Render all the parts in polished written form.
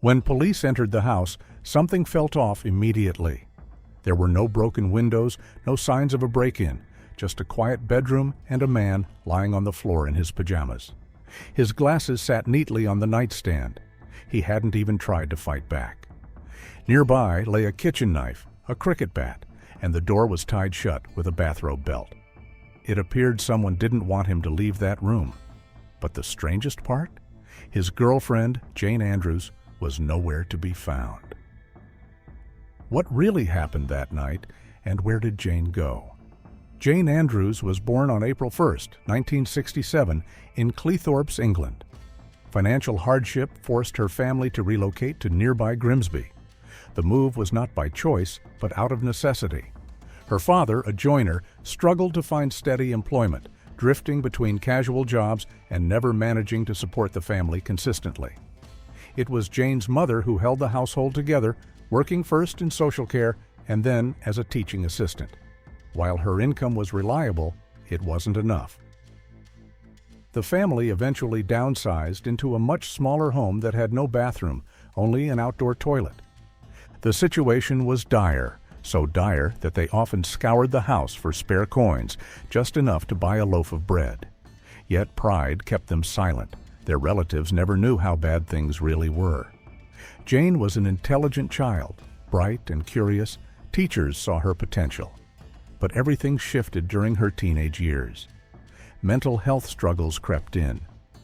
When police entered the house, something felt off immediately. There were no broken windows, no signs of a break-in, just a quiet bedroom and a man lying on the floor in his pajamas. His glasses sat neatly on the nightstand. He hadn't even tried to fight back. Nearby lay a kitchen knife, a cricket bat, and the door was tied shut with a bathrobe belt. It appeared someone didn't want him to leave that room. But the strangest part? His girlfriend, Jane Andrews, was nowhere to be found. What really happened that night, and where did Jane go? Jane Andrews was born on April 1st, 1967, in Cleethorpes, England. Financial hardship forced her family to relocate to nearby Grimsby. The move was not by choice, but out of necessity. Her father, a joiner, struggled to find steady employment, drifting between casual jobs and never managing to support the family consistently. It was Jane's mother who held the household together, working first in social care and then as a teaching assistant. While her income was reliable, it wasn't enough. The family eventually downsized into a much smaller home that had no bathroom, only an outdoor toilet. The situation was dire, so dire that they often scoured the house for spare coins, just enough to buy a loaf of bread. Yet pride kept them silent. Their relatives never knew how bad things really were. Jane was an intelligent child, bright and curious. Teachers saw her potential. But everything shifted during her teenage years. Mental health struggles crept in.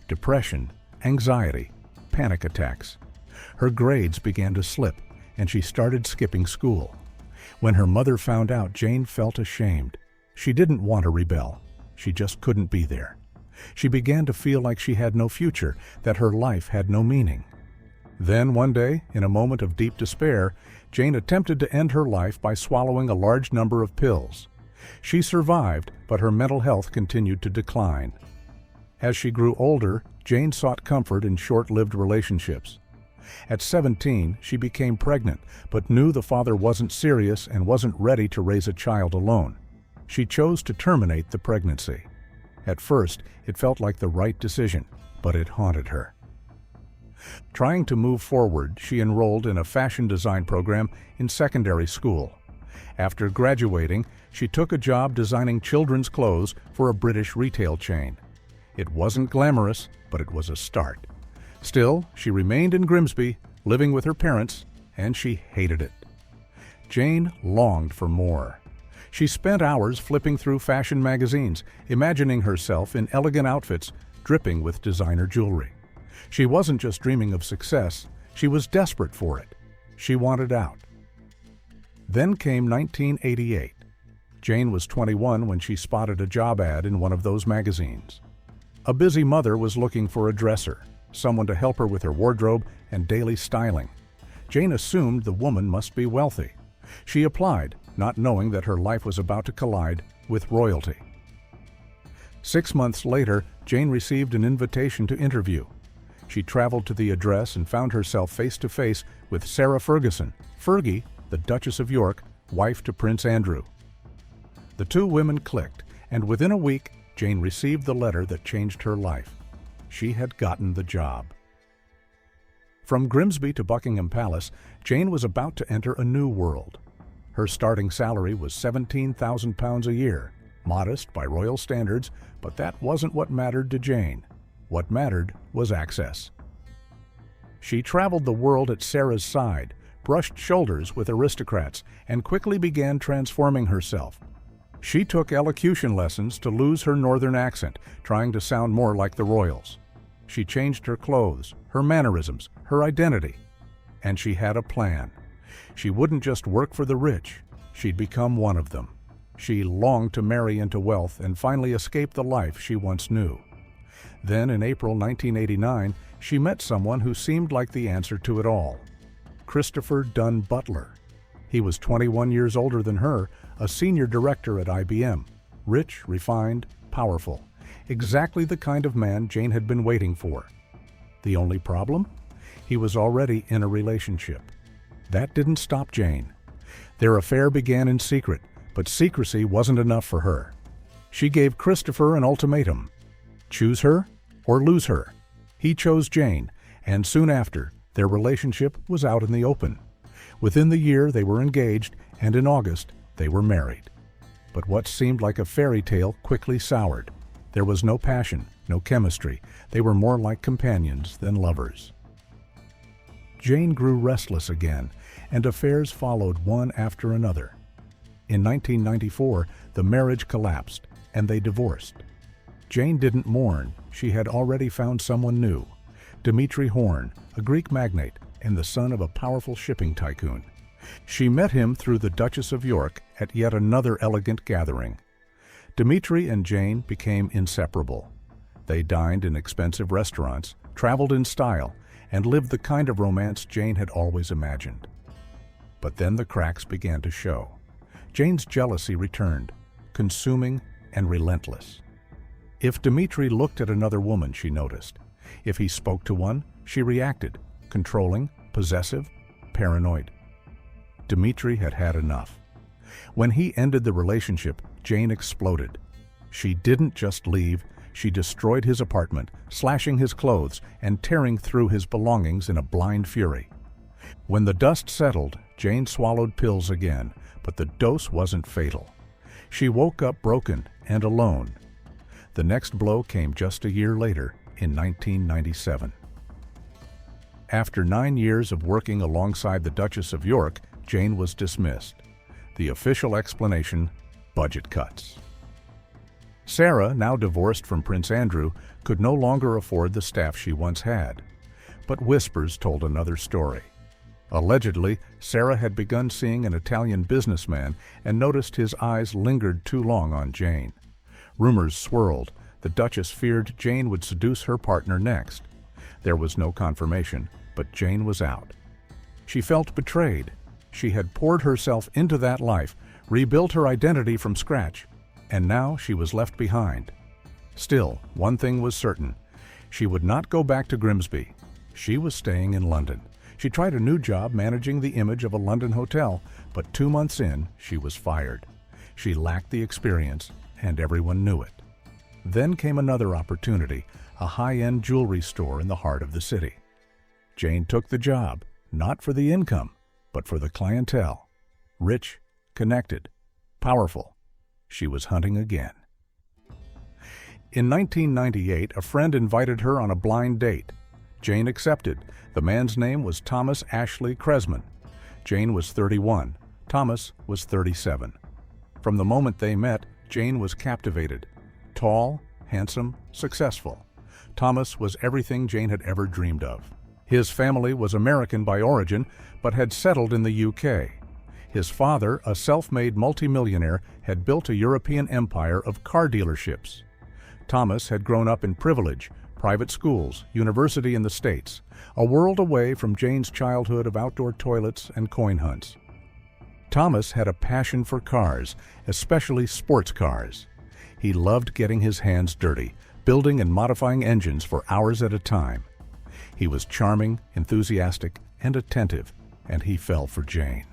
Depression, anxiety, panic attacks. Her grades began to slip, and she started skipping school. When her mother found out, Jane felt ashamed. She didn't want to rebel. She just couldn't be there. She began to feel like she had no future, that her life had no meaning. Then one day, in a moment of deep despair, Jane attempted to end her life by swallowing a large number of pills. She survived, but her mental health continued to decline. As she grew older, Jane sought comfort in short-lived relationships. At 17, she became pregnant, but knew the father wasn't serious and wasn't ready to raise a child alone. She chose to terminate the pregnancy. At first, it felt like the right decision, but it haunted her. Trying to move forward, she enrolled in a fashion design program in secondary school. After graduating, she took a job designing children's clothes for a British retail chain. It wasn't glamorous, but it was a start. Still, she remained in Grimsby, living with her parents, and she hated it. Jane longed for more. She spent hours flipping through fashion magazines, imagining herself in elegant outfits, dripping with designer jewelry. She wasn't just dreaming of success, she was desperate for it. She wanted out. Then came 1988. Jane was 21 when she spotted a job ad in one of those magazines. A busy mother was looking for a dresser, someone to help her with her wardrobe and daily styling. Jane assumed the woman must be wealthy. She applied, not knowing that her life was about to collide with royalty. 6 months later, Jane received an invitation to interview. She traveled to the address and found herself face-to-face with Sarah Ferguson, Fergie, the Duchess of York, wife to Prince Andrew. The two women clicked, and within a week, Jane received the letter that changed her life. She had gotten the job. From Grimsby to Buckingham Palace, Jane was about to enter a new world. Her starting salary was £17,000 a year, modest by royal standards, but that wasn't what mattered to Jane. What mattered was access. She traveled the world at Sarah's side, brushed shoulders with aristocrats, and quickly began transforming herself. She took elocution lessons to lose her northern accent, trying to sound more like the royals. She changed her clothes, her mannerisms, her identity. And she had a plan. She wouldn't just work for the rich, she'd become one of them. She longed to marry into wealth and finally escape the life she once knew. Then, in April 1989, she met someone who seemed like the answer to it all. Christopher Dunn Butler. He was 21 years older than her, a senior director at IBM. Rich, refined, powerful. Exactly the kind of man Jane had been waiting for. The only problem? He was already in a relationship. That didn't stop Jane. Their affair began in secret, but secrecy wasn't enough for her. She gave Christopher an ultimatum. Choose her or lose her. He chose Jane, and soon after, Their relationship was out in the open. Within the year, they were engaged, and in August, they were married. But what seemed like a fairy tale quickly soured. There was no passion, no chemistry. They were more like companions than lovers. Jane grew restless again, and affairs followed one after another. In 1994, the marriage collapsed, and they divorced. Jane didn't mourn. She had already found someone new, Dimmitri Horn, a Greek magnate and the son of a powerful shipping tycoon. She met him through the Duchess of York at yet another elegant gathering. Dimmitri and Jane became inseparable. They dined in expensive restaurants, traveled in style, and lived the kind of romance Jane had always imagined. But then the cracks began to show. Jane's jealousy returned, consuming and relentless. If Dimmitri looked at another woman, she noticed. If he spoke to one, she reacted, controlling, possessive, paranoid. Dimmitri had had enough. When he ended the relationship, Jane exploded. She didn't just leave, she destroyed his apartment, slashing his clothes and tearing through his belongings in a blind fury. When the dust settled, Jane swallowed pills again, but the dose wasn't fatal. She woke up broken and alone. The next blow came just a year later, in 1997. After 9 years of working alongside the Duchess of York, Jane was dismissed. The official explanation: budget cuts. Sarah, now divorced from Prince Andrew, could no longer afford the staff she once had. But whispers told another story. Allegedly, Sarah had begun seeing an Italian businessman and noticed his eyes lingered too long on Jane. Rumors swirled. The Duchess feared Jane would seduce her partner next. There was no confirmation, but Jane was out. She felt betrayed. She had poured herself into that life, rebuilt her identity from scratch, and now she was left behind. Still, one thing was certain. She would not go back to Grimsby. She was staying in London. She tried a new job managing the image of a London hotel, but 2 months in, she was fired. She lacked the experience, and everyone knew it. Then came another opportunity, a high-end jewelry store in the heart of the city. Jane took the job, not for the income, but for the clientele. Rich, connected, powerful. She was hunting again. In 1998, a friend invited her on a blind date. Jane accepted. The man's name was Thomas Cressman. Jane was 31. Thomas was 37. From the moment they met, Jane was captivated. Tall, handsome, successful. Thomas was everything Jane had ever dreamed of. His family was American by origin, but had settled in the UK. His father, a self-made multimillionaire, had built a European empire of car dealerships. Thomas had grown up in privilege, private schools, university in the States, a world away from Jane's childhood of outdoor toilets and coin hunts. Thomas had a passion for cars, especially sports cars. He loved getting his hands dirty, building and modifying engines for hours at a time. He was charming, enthusiastic, and attentive, and he fell for Jane.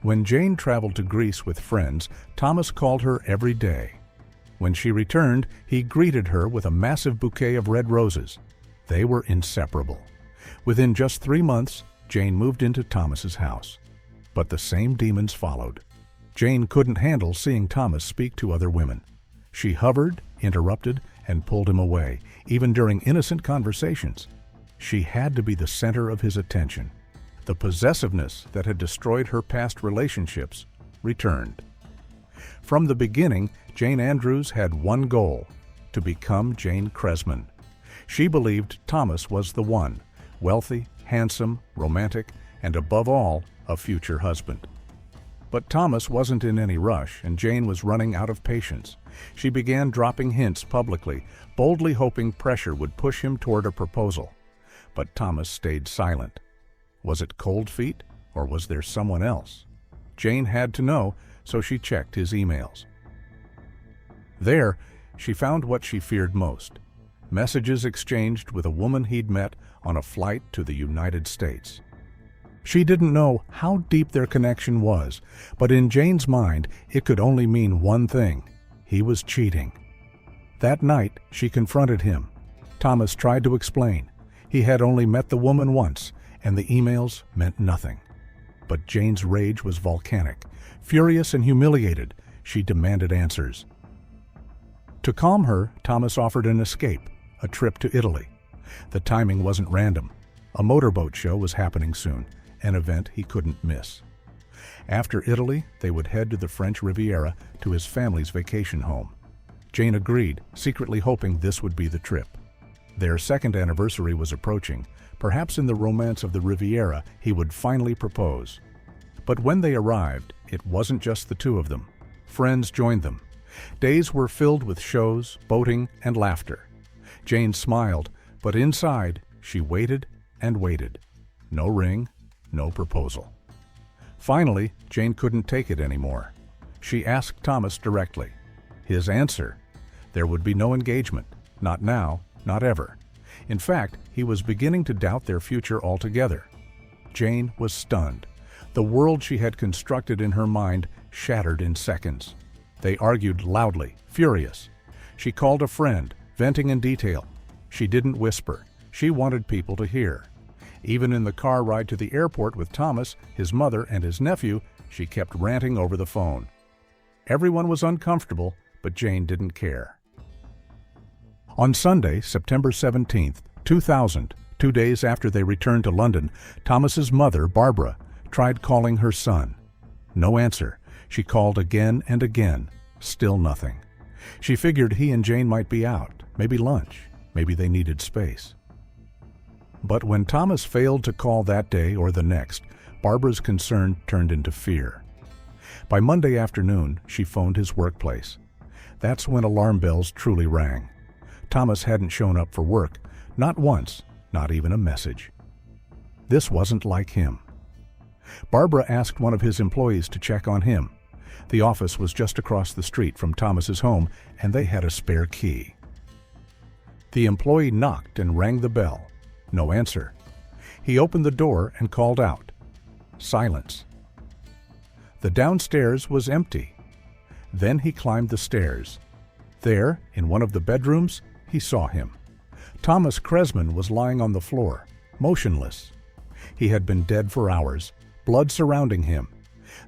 When Jane traveled to Greece with friends, Thomas called her every day. When she returned, he greeted her with a massive bouquet of red roses. They were inseparable. Within just 3 months, Jane moved into Thomas's house. But the same demons followed. Jane couldn't handle seeing Thomas speak to other women. She hovered, interrupted, and pulled him away, even during innocent conversations. She had to be the center of his attention. The possessiveness that had destroyed her past relationships returned. From the beginning, Jane Andrews had one goal: to become Jane Kresman. She believed Thomas was the one: wealthy, handsome, romantic, and above all, a future husband. But Thomas wasn't in any rush, and Jane was running out of patience. She began dropping hints publicly, boldly hoping pressure would push him toward a proposal. But Thomas stayed silent. Was it cold feet, or was there someone else? Jane had to know, so she checked his emails. There, she found what she feared most: messages exchanged with a woman he'd met on a flight to the United States. She didn't know how deep their connection was, but in Jane's mind, it could only mean one thing: he was cheating. That night, she confronted him. Thomas tried to explain. He had only met the woman once, and the emails meant nothing. But Jane's rage was volcanic. Furious and humiliated, she demanded answers. To calm her, Thomas offered an escape, a trip to Italy. The timing wasn't random. A motorboat show was happening soon, an event he couldn't miss. After Italy, they would head to the French Riviera to his family's vacation home. Jane agreed, secretly hoping this would be the trip. Their second anniversary was approaching. Perhaps in the romance of the Riviera, he would finally propose. But when they arrived, it wasn't just the two of them. Friends joined them. Days were filled with shows, boating, and laughter. Jane smiled, but inside, she waited and waited. No ring, no proposal. Finally, Jane couldn't take it anymore. She asked Thomas directly. His answer: there would be no engagement. Not now, not ever. In fact, he was beginning to doubt their future altogether. Jane was stunned. The world she had constructed in her mind shattered in seconds. They argued loudly, furious. She called a friend, venting in detail. She didn't whisper. She wanted people to hear. Even in the car ride to the airport with Thomas, his mother, and his nephew, she kept ranting over the phone. Everyone was uncomfortable, but Jane didn't care. On Sunday, September 17, 2000, 2 days after they returned to London, Thomas's mother, Barbara, tried calling her son. No answer. She called again and again. Still nothing. She figured he and Jane might be out, maybe lunch, maybe they needed space. But when Thomas failed to call that day or the next, Barbara's concern turned into fear. By Monday afternoon, she phoned his workplace. That's when alarm bells truly rang. Thomas hadn't shown up for work, not once, not even a message. This wasn't like him. Barbara asked one of his employees to check on him. The office was just across the street from Thomas's home, and they had a spare key. The employee knocked and rang the bell. No answer. He opened the door and called out. Silence. The downstairs was empty. Then he climbed the stairs. There, in one of the bedrooms, he saw him. Thomas Cressman was lying on the floor, motionless. He had been dead for hours, blood surrounding him.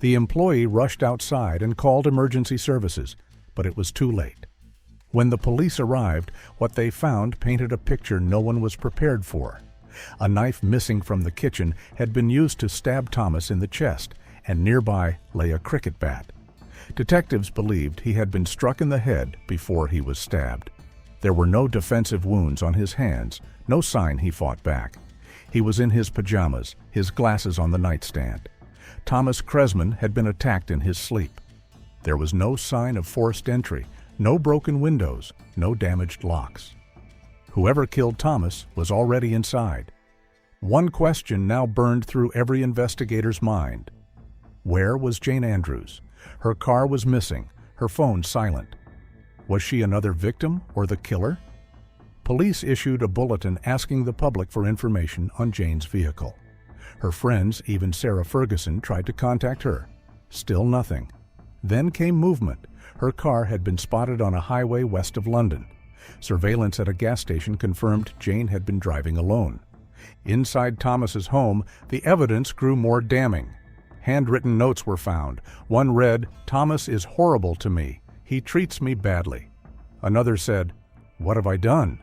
The employee rushed outside and called emergency services, but it was too late. When the police arrived, what they found painted a picture no one was prepared for. A knife missing from the kitchen had been used to stab Thomas in the chest, and nearby lay a cricket bat. Detectives believed he had been struck in the head before he was stabbed. There were no defensive wounds on his hands, no sign he fought back. He was in his pajamas, his glasses on the nightstand. Thomas Cressman had been attacked in his sleep. There was no sign of forced entry, no broken windows, no damaged locks. Whoever killed Thomas was already inside. One question now burned through every investigator's mind. Where was Jane Andrews? Her car was missing, her phone silent. Was she another victim or the killer? Police issued a bulletin asking the public for information on Jane's vehicle. Her friends, even Sarah Ferguson, tried to contact her. Still nothing. Then came movement. Her car had been spotted on a highway west of London. Surveillance at a gas station confirmed Jane had been driving alone. Inside Thomas's home, the evidence grew more damning. Handwritten notes were found. One read, "Thomas is horrible to me. He treats me badly." Another said, "What have I done?"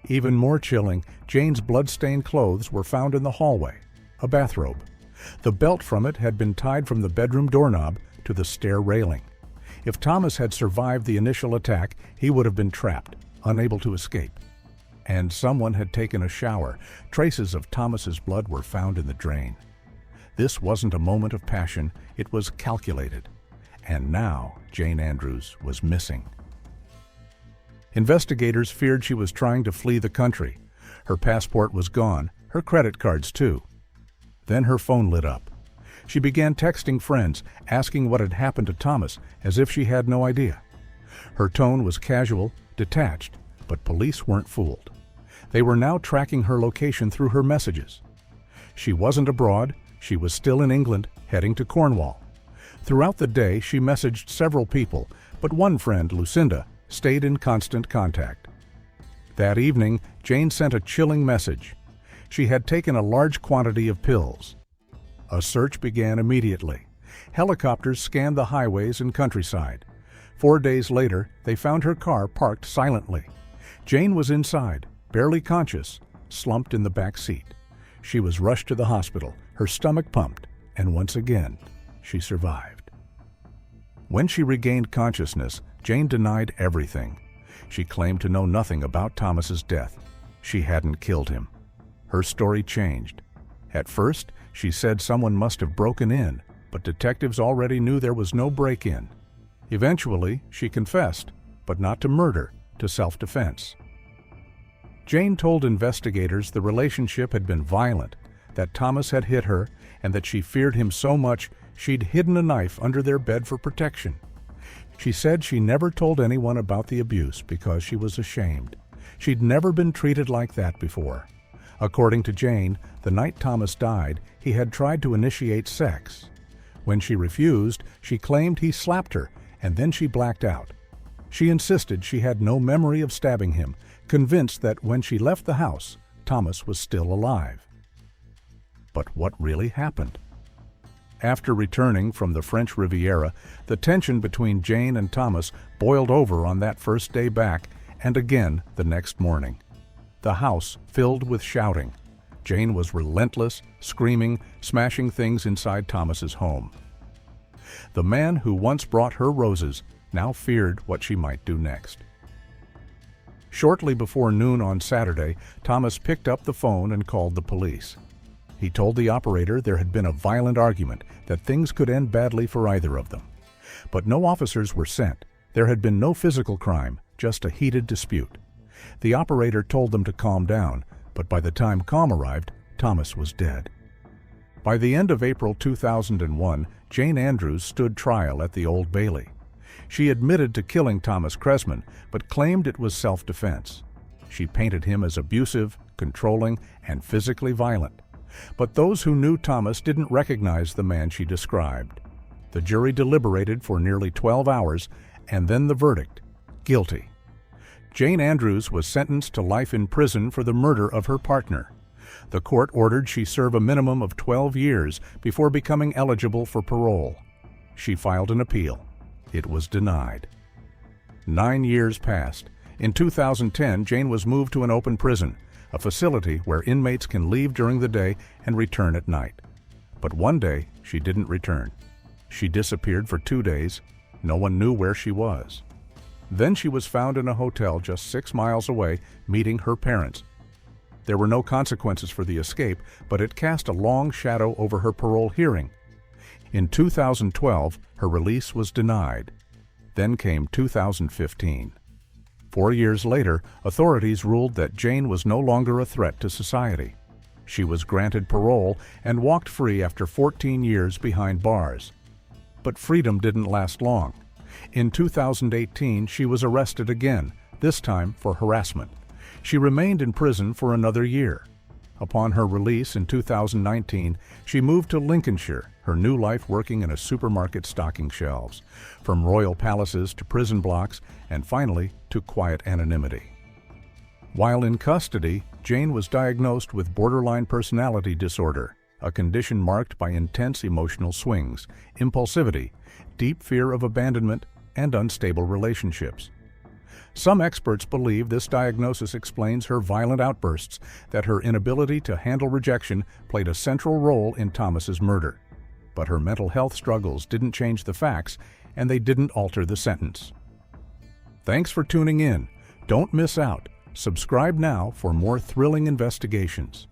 Even more chilling, Jane's blood-stained clothes were found in the hallway, a bathrobe. The belt from it had been tied from the bedroom doorknob to the stair railing. If Thomas had survived the initial attack, he would have been trapped, unable to escape. And someone had taken a shower. Traces of Thomas's blood were found in the drain. This wasn't a moment of passion, it was calculated. And now Jane Andrews was missing. Investigators feared she was trying to flee the country. Her passport was gone, her credit cards too. Then her phone lit up. She began texting friends, asking what had happened to Thomas, as if she had no idea. Her tone was casual, detached, but police weren't fooled. They were now tracking her location through her messages. She wasn't abroad, she was still in England, heading to Cornwall. Throughout the day, she messaged several people, but one friend, Lucinda, stayed in constant contact. That evening, Jane sent a chilling message. She had taken a large quantity of pills. A search began immediately. Helicopters scanned the highways and countryside. 4 days later, they found her car parked silently. Jane was inside, barely conscious, slumped in the back seat. She was rushed to the hospital, her stomach pumped, and once again, she survived. When she regained consciousness, Jane denied everything. She claimed to know nothing about Thomas's death. She hadn't killed him. Her story changed. At first, she said someone must have broken in, but detectives already knew there was no break-in. Eventually, she confessed, but not to murder, to self-defense. Jane told investigators the relationship had been violent, that Thomas had hit her, and that she feared him so much she'd hidden a knife under their bed for protection. She said she never told anyone about the abuse because she was ashamed. She'd never been treated like that before. According to Jane, the night Thomas died, he had tried to initiate sex. When she refused, she claimed he slapped her, and then she blacked out. She insisted she had no memory of stabbing him, convinced that when she left the house, Thomas was still alive. But what really happened? After returning from the French Riviera, the tension between Jane and Thomas boiled over on that first day back, and again the next morning. The house filled with shouting. Jane was relentless, screaming, smashing things inside Thomas's home. The man who once brought her roses now feared what she might do next. Shortly before noon on Saturday, Thomas picked up the phone and called the police. He told the operator there had been a violent argument, that things could end badly for either of them. But no officers were sent. There had been no physical crime, just a heated dispute. The operator told them to calm down, but by the time calm arrived, Thomas was dead. By the end of April 2001, Jane Andrews stood trial at the Old Bailey. She admitted to killing Thomas Cressman, but claimed it was self-defense. She painted him as abusive, controlling, and physically violent. But those who knew Thomas didn't recognize the man she described. The jury deliberated for nearly 12 hours, and then the verdict: guilty. Jane Andrews was sentenced to life in prison for the murder of her partner. The court ordered she serve a minimum of 12 years before becoming eligible for parole. She filed an appeal. It was denied. 9 years passed. In 2010, Jane was moved to an open prison, a facility where inmates can leave during the day and return at night. But one day, she didn't return. She disappeared for 2 days. No one knew where she was. Then she was found in a hotel just 6 miles away, meeting her parents. There were no consequences for the escape, but it cast a long shadow over her parole hearing. In 2012, her release was denied. Then came 2015. 4 years later, authorities ruled that Jane was no longer a threat to society. She was granted parole and walked free after 14 years behind bars. But freedom didn't last long. In 2018, she was arrested again, this time for harassment. She remained in prison for another year. Upon her release in 2019, she moved to Lincolnshire, her new life working in a supermarket stocking shelves, from royal palaces to prison blocks, and finally to quiet anonymity. While in custody, Jane was diagnosed with borderline personality disorder, a condition marked by intense emotional swings, impulsivity, deep fear of abandonment, and unstable relationships. Some experts believe this diagnosis explains her violent outbursts, that her inability to handle rejection played a central role in Thomas's murder. But her mental health struggles didn't change the facts, and they didn't alter the sentence. Thanks for tuning in. Don't miss out. Subscribe now for more thrilling investigations.